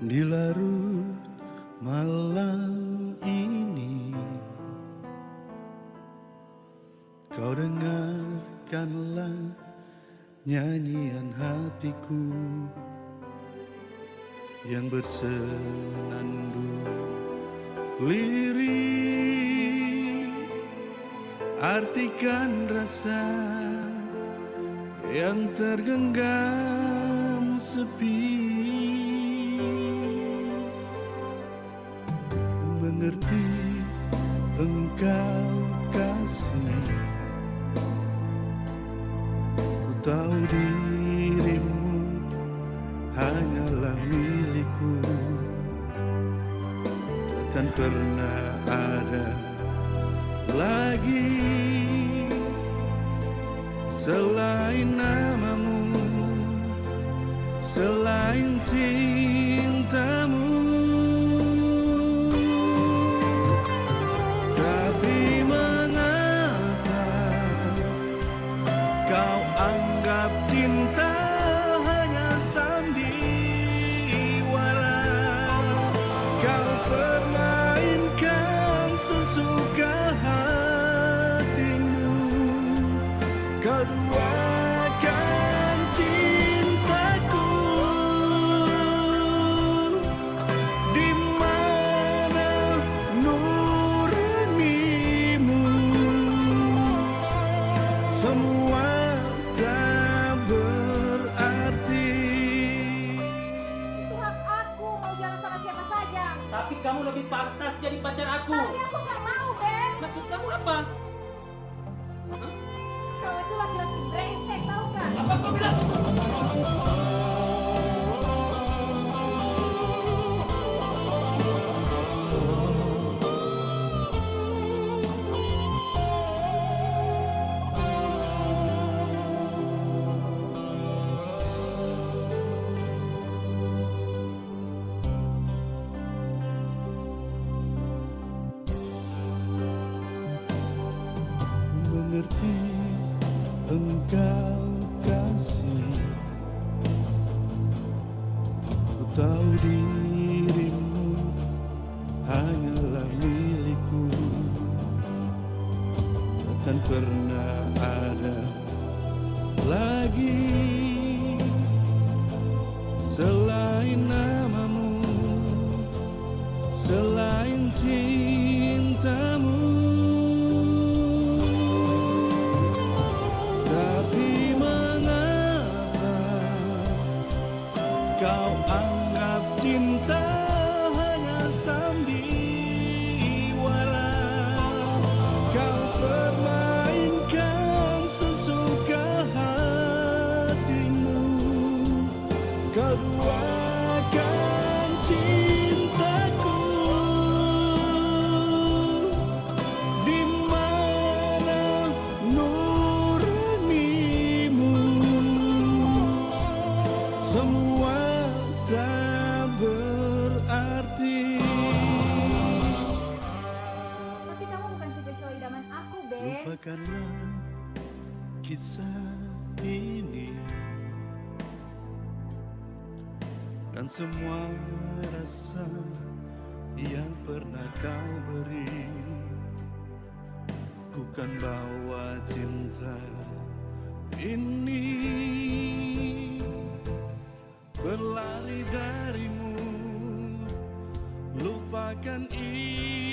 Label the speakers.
Speaker 1: Di larut malam ini, kau dengarkanlah nyanyian hatiku yang bersenandung lirik. Artikan rasa yang tergenggam sepi. Mengerti engkau kasih, ku tahu dirimu hanyalah milikku. Takkan pernah ada lagi selain namamu, selain cintamu. Tapi mengapa kau anggap cinta hanya sandiwara? Kau permainkan sesuka hatimu, kau duakan cintaku. Di mana nuranimu? Semua tak berarti.
Speaker 2: Itu hak aku mau jalan sama siapa saja.
Speaker 3: Tapi kamu lebih pantas jadi pacar aku.
Speaker 2: Tapi aku gak mau, Ben.
Speaker 3: Maksud kamu apa?
Speaker 2: Kau itu laki-laki brengsek, tau gak?
Speaker 3: Apa kau bilang?
Speaker 1: Mengerti engkau kasih, ku tahu dirimu hanyalah milikku. Takkan pernah ada lagi selain namamu, selain cintamu. Tapi mengapa kau anggap cinta hanya sandiwara? Kau permainkan sesuka hatimu, kau duakan cintaku. Di mana nuranimu? Semua tak berarti.
Speaker 2: Tapi kamu bukan tipe idaman aku, Ben.
Speaker 1: Lupakanlah kisah ini dan semua rasa yang pernah kau beri. Ku kan bawa cinta ini berlari darimu. Lupakan ini.